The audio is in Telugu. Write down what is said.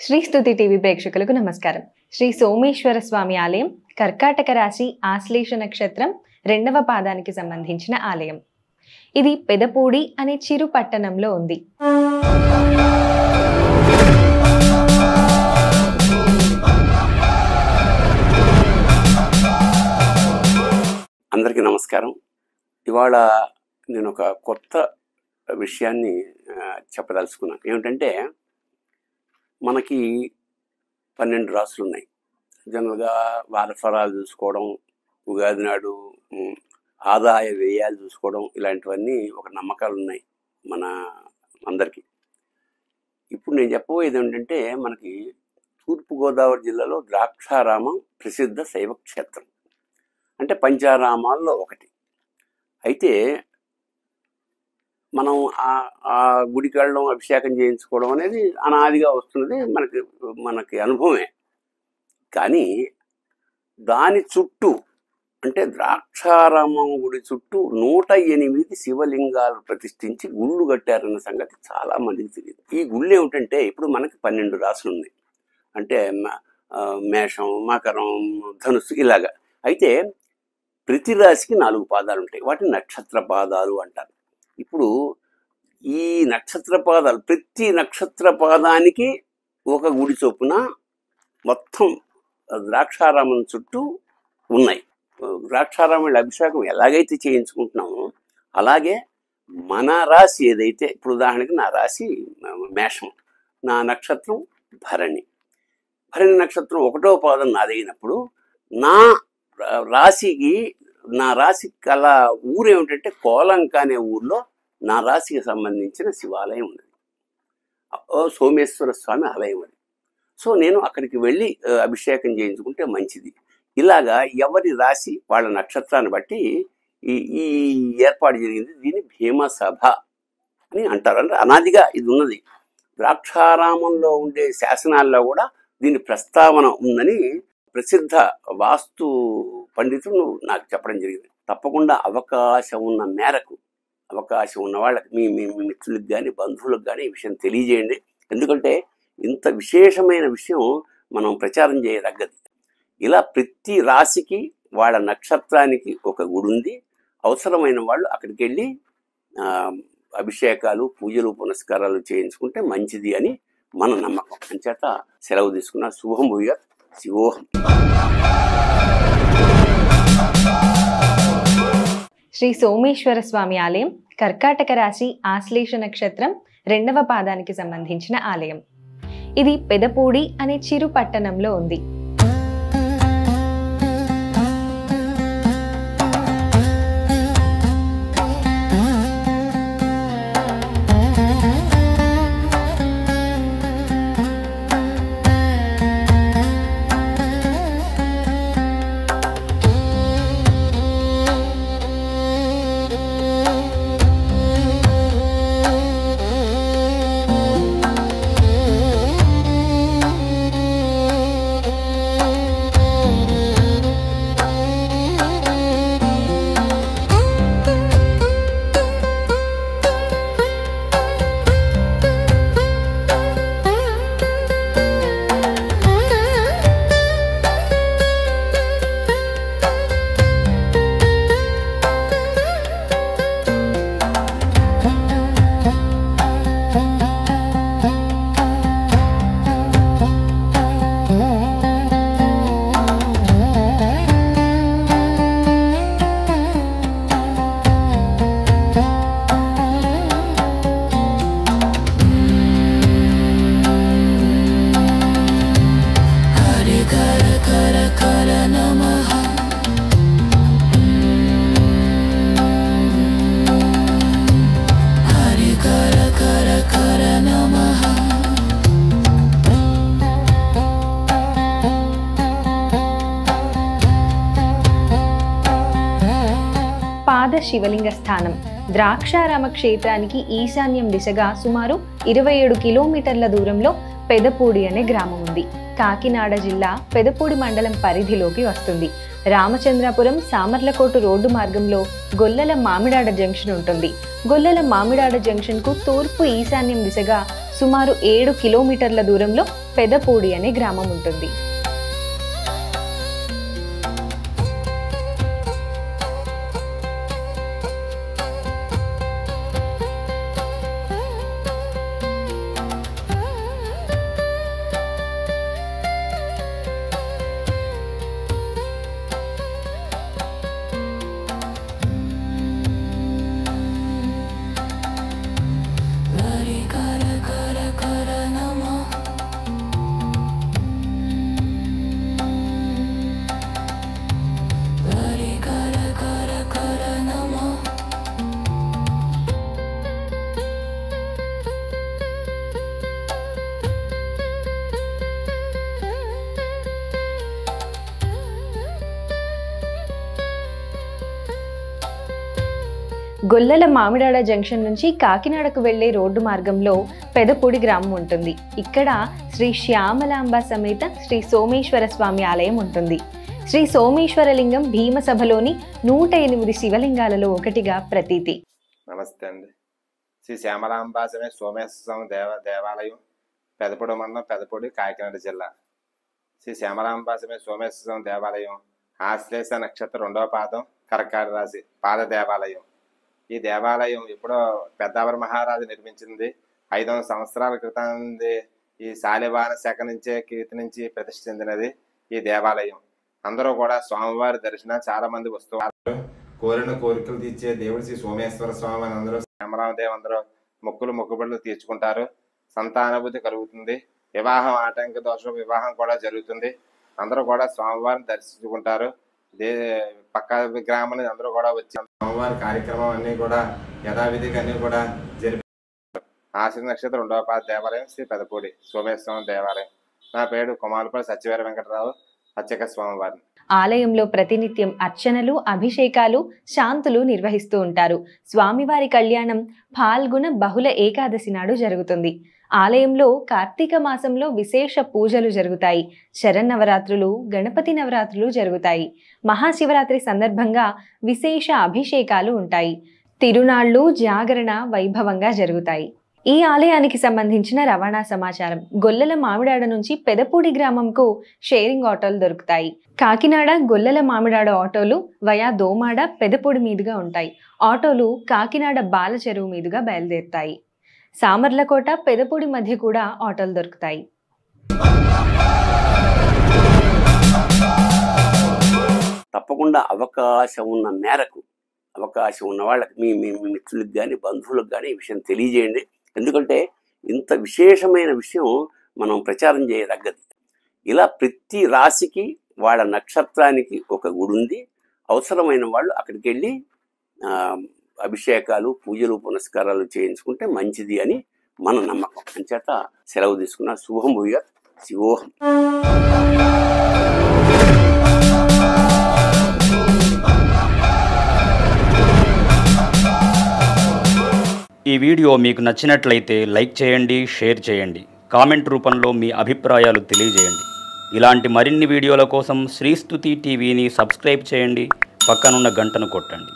శ్రీ స్తుతి టీవీ ప్రేక్షకులకు నమస్కారం. శ్రీ సోమేశ్వర స్వామి ఆలయం కర్కాటక రాశి ఆశ్లేష నక్షత్రం 2వ పాదానికి సంబంధించిన ఆలయం. ఇది పెదపూడి అనే చిరు పట్టణంలో ఉంది. అందరికీ నమస్కారం. ఇవాళ నేను ఒక కొత్త విషయాన్ని చెప్పదలుచుకున్నాను. ఏమిటంటే, మనకి 12 రాసులు ఉన్నాయి. జనరల్గా వారఫలాలు చూసుకోవడం, ఉగాది నాడు ఆదాయ వ్యయాలు చూసుకోవడం, ఇలాంటివన్నీ ఒక నమ్మకాలు ఉన్నాయి మన అందరికీ. ఇప్పుడు నేను చెప్పబోయేది ఏంటంటే, మనకి తూర్పుగోదావరి జిల్లాలో ద్రాక్షారామం ప్రసిద్ధ శైవ క్షేత్రం. అంటే పంచారామాల్లో ఒకటి. అయితే మనం ఆ గుడికి వెళ్ళడం, అభిషేకం చేయించుకోవడం అనేది అనాదిగా వస్తున్నది, మనకి అనుభవమే. కానీ దాని చుట్టూ, అంటే ద్రాక్షారామం గుడి చుట్టూ 108 శివలింగాలు ప్రతిష్ఠించి గుళ్ళు కట్టారన్న సంగతి చాలా మందికి తెలియదు. ఈ గుళ్ళు ఏమిటంటే, ఇప్పుడు మనకి 12 రాసులు ఉన్నాయి. అంటే మేషం, మకరం, ధనుస్సు ఇలాగా. అయితే ప్రతి రాశికి 4 పాదాలు ఉంటాయి. వాటిని నక్షత్ర పాదాలు అంటారు. ఇప్పుడు ఈ నక్షత్ర పాదాలు, ప్రతి నక్షత్ర పాదానికి ఒక గుడి చొప్పున మొత్తం ద్రాక్షారామం చుట్టూ ఉన్నాయి. ద్రాక్షారామం అభిషేకం ఎలాగైతే చేయించుకుంటున్నామో అలాగే మన రాశి ఏదైతే, ఇప్పుడు ఉదాహరణకి నా రాశి మేషం, నా నక్షత్రం భరణి. భరణి నక్షత్రం 1వ పాదం నాదైనప్పుడు నా రాశికి అలా ఊరు ఏమిటంటే, కోలంక అనే ఊర్లో నా రాశికి సంబంధించిన శివాలయం ఉంది. సోమేశ్వర స్వామి ఆలయం అది. సో నేను అక్కడికి వెళ్ళి అభిషేకం చేయించుకుంటే మంచిది. ఇలాగా ఎవరి రాశి వాళ్ళ నక్షత్రాన్ని బట్టి ఈ ఏర్పాటు జరిగింది. దీన్ని భీమసభ అని అంటారు. అంటే అనాదిగా ఇది ఉన్నది. ద్రాక్షారామంలో ఉండే శాసనాల్లో కూడా దీని ప్రస్తావన ఉందని ప్రసిద్ధ వాస్తు పండితులు నాకు చెప్పడం జరిగింది. తప్పకుండా అవకాశం ఉన్న మేరకు, అవకాశం ఉన్న వాళ్ళకి, మీ మిత్రులకు కానీ బంధువులకు కానీ ఈ విషయం తెలియజేయండి. ఎందుకంటే ఇంత విశేషమైన విషయం మనం ప్రచారం చేయదగ్గది. ఇలా ప్రతి రాశికి వాళ్ళ నక్షత్రానికి ఒక గుడి ఉంది. అవసరమైన వాళ్ళు అక్కడికి వెళ్ళి అభిషేకాలు, పూజలు, పునస్కారాలు చేయించుకుంటే మంచిది అని మన నమ్మకం. అంచేత సెలవు తీసుకున్న. శుభం భూయాత్. శివోహం. శ్రీ సోమేశ్వర స్వామి ఆలయం కర్కాటక రాశి ఆశ్లేష నక్షత్రం 2వ పాదానికి సంబంధించిన ఆలయం. ఇది పెదపూడి అనే చిరు పట్టణంలో ఉంది. పాద శివలింగ స్థానం ద్రాక్షారామ క్షేత్రానికి ఈశాన్యం దిశగా సుమారు 27 కిలోమీటర్ల దూరంలో పెదపూడి అనే గ్రామం ఉంది. కాకినాడ జిల్లా పెదపూడి మండలం పరిధిలోకి వస్తుంది. రామచంద్రాపురం సామర్లకోట రోడ్డు మార్గంలో గొల్లల మామిడాడ జంక్షన్ ఉంటుంది. గొల్లల మామిడాడ జంక్షన్ కు తూర్పు ఈశాన్యం దిశగా సుమారు 7 కిలోమీటర్ల దూరంలో పెదపూడి అనే గ్రామం ఉంటుంది. గొల్లల మామిడాడ జంక్షన్ నుంచి కాకినాడకు వెళ్లే రోడ్డు మార్గంలో పెదపూడి గ్రామం ఉంటుంది. ఇక్కడ శ్రీ శ్యామలాంబ సమేత శ్రీ సోమేశ్వర స్వామి ఆలయం ఉంటుంది. శ్రీ సోమేశ్వరలింగం భీమసభలోని 108 శివలింగాలలో ఒకటిగా ప్రతీతి. నమస్తే అండి. శ్రీ శ్యామలాంబ సమేత సోమేశ్వర స్వామి దేవాలయం పెదపూడి మండలం, పెదపూడి, కాకినాడ జిల్లా. శ్రీ శ్యామలాంబ సమేత సోమేశ్వర స్వామి దేవాలయం ఆశ్లేష నక్షత్రం 2వ పాదం, కర్కాట రాశి పాద దేవాలయం. ఈ దేవాలయం ఎప్పుడో పెద్దావర మహారాజు నిర్మించింది. 500 సంవత్సరాల క్రితం ఈ శాలివాహన శాఖ నుంచే కీర్తి నుంచి ప్రతిష్ఠ చెందినది ఈ దేవాలయం. అందరూ కూడా స్వామివారి దర్శనం చాలా మంది వస్తున్నారు. కోరిన కోరికలు తీర్చే దేవుడు శ్రీ సోమేశ్వర స్వామి అని అందరూ, శ్యామరామదేవ్ అందరూ మొక్కుబడులు తీర్చుకుంటారు. సంతానాభివృద్ధి కలుగుతుంది. వివాహం ఆటంక దోషం వివాహం కూడా జరుగుతుంది. అందరూ కూడా స్వామివారిని దర్శించుకుంటారు. పక్క గ్రామం నుంచి అందరూ కూడా వచ్చి స్వామివారి కార్యక్రమం అన్ని కూడా యథావిధిగా అన్ని కూడా జరిపి ఆశ్లేష నక్షత్రం 2వ పాద దేవాలయం శ్రీ పెదపూడి సోమేశ్వర స్వామి దేవాలయం. నా పేరు కుమారపల్లి సత్యవీర వెంకటరావు, అర్చక స్వామివారిని. ఆలయంలో ప్రతినిత్యం అర్చనలు, అభిషేకాలు, శాంతులు నిర్వహిస్తూ ఉంటారు. స్వామివారి కళ్యాణం ఫాల్గుణ బహుళ ఏకాదశి నాడు జరుగుతుంది. ఆలయంలో కార్తీక మాసంలో విశేష పూజలు జరుగుతాయి. శరన్నవరాత్రులు, గణపతి నవరాత్రులు జరుగుతాయి. మహాశివరాత్రి సందర్భంగా విశేష అభిషేకాలు ఉంటాయి. తిరునాళ్లు, జాగరణ వైభవంగా జరుగుతాయి. ఈ ఆలయానికి సంబంధించిన రవాణా సమాచారం. గొల్లల మామిడాడ నుంచి పెదపూడి గ్రామంకు షేరింగ్ ఆటోలు దొరుకుతాయి. కాకినాడ గొల్లల మామిడాడ ఆటోలు వయా దోమాడ, పెదపూడి మీదుగా ఉంటాయి. ఆటోలు కాకినాడ బాల చెరువు మీదుగా బయలుదేరుతాయి. సామర్లకోట, పెదపూడి మధ్య కూడా ఆటోలు దొరుకుతాయి. తప్పకుండా అవకాశం ఉన్న మేరకు, అవకాశం ఉన్న వాళ్ళకి మీ మిత్రులకు కానీ బంధువులకు కానీ ఈ విషయం తెలియజేయండి. ఎందుకంటే ఇంత విశేషమైన విషయం మనం ప్రచారం చేయదగ్గది. ఇలా ప్రతి రాశికి వాళ్ళ నక్షత్రానికి ఒక గుడి ఉంది. అవసరమైన వాళ్ళు అక్కడికి వెళ్ళి అభిషేకాలు, పూజలు, పునస్కారాలు చేయించుకుంటే మంచిది అని మన నమ్మకం. అంచేత సెలవు తీసుకున్న. శుభం భూయాత్. శివోహం. ఈ వీడియో మీకు నచ్చినట్లయితే లైక్ చేయండి, షేర్ చేయండి, కామెంట్ రూపంలో మీ అభిప్రాయాలు తెలియజేయండి. ఇలాంటి మరిన్ని వీడియోల కోసం శ్రీస్తుతి టీవీని సబ్స్క్రైబ్ చేయండి, పక్కనున్న గంటను కొట్టండి.